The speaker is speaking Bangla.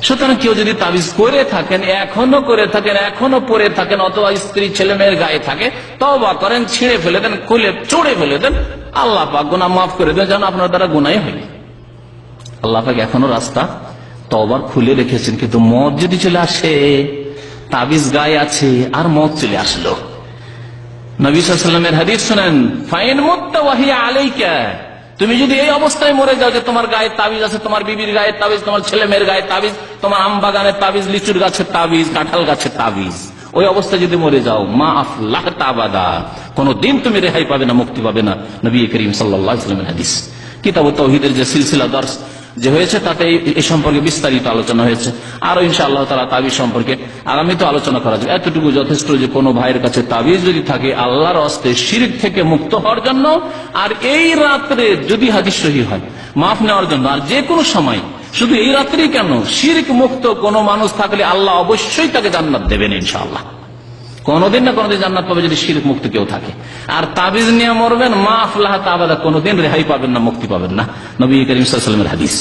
সুতরাং কেউ যদি তাবিজ করে থাকেন, এখনো করে থাকেন, এখনো পরে থাকেন, অথবা স্ত্রী ছেলে মেয়ের গায়ে থাকে, তওবা করেন, ছিঁড়ে ফেলে দেন, খুলে চড়ে ফেলে দেন, আল্লাহ পাক গুনাহ মাফ করে দেন, যেন আপনার দ্বারা গুনাহই হয়নি। আল্লাহ পাক এখনো রাস্তা তওবার খুলে রেখেছেন। কিন্তু মত যদি চলে আসে, তাবিজ গায়ে আছে আর মত চলে আসলো, নবী সাল্লাল্লাহু আলাইহি ওয়াসাল্লামের হাদিস শুনেন, ফাইন মুত্তা ওয়া হিয়া আলাইকা, তুমি যদি এই অবস্থায় মরে যাও যে তোমার গায়ে তাবিজ আছে, তোমার বিবির গায়ে তাবিজ, তোমার ছেলে মেয়ের গায়ে তাবিজ, তোমার আম বাগানের তাবিজ, লিচুর গাছের তাবিজ, কাঁঠাল গাছের তাবিজ, ওই অবস্থায় যদি মরে যাও, মা আফলাহতা আবাদা, কোনদিন তুমি রেহাই পাবে না, মুক্তি পাবে না। নবী করিম সাল্লাল্লাহু আলাইহি ওয়াসাল্লামের হাদিস। কিতাবুত তাওহীদের যে সিলসিলা দর্স যে হয়েছে, তাতে এই সম্পর্কে বিস্তারিত আলোচনা হয়েছে। আরো ইনশাআল্লাহ তাআলা তাবিজ সম্পর্কে আগামীতে আলোচনা করা যাবে। এতটুকু যথেষ্ট যে কোনো ভাইয়ের কাছে তাবিজ যদি থাকে আল্লাহর হস্তে শিরক থেকে মুক্ত হওয়ার জন্য, আর এই রাত্রে যদি হাদিস সহিহ হয় মাফ নেওয়ার জন্য, আর যে কোনো সময়, শুধু এই রাত্রেই কেন, শিরক মুক্ত কোনো মানুষ থাকলে আল্লাহ অবশ্যই তাকে জান্নাত দেবেন ইনশাআল্লাহ। কোনদিন না কোনদিন জান্নাত পাবে যদি শিরক মুক্ত কেউ থাকে। আর তাবিজ নিয়ে মরবেন, মা আফলাহতা আবাদা, কোনদিন রেহাই পাবেন না, মুক্তি পাবেন না। নবী করিম সাল্লাল্লাহু আলাইহি ওয়াসাল্লামের হাদিস।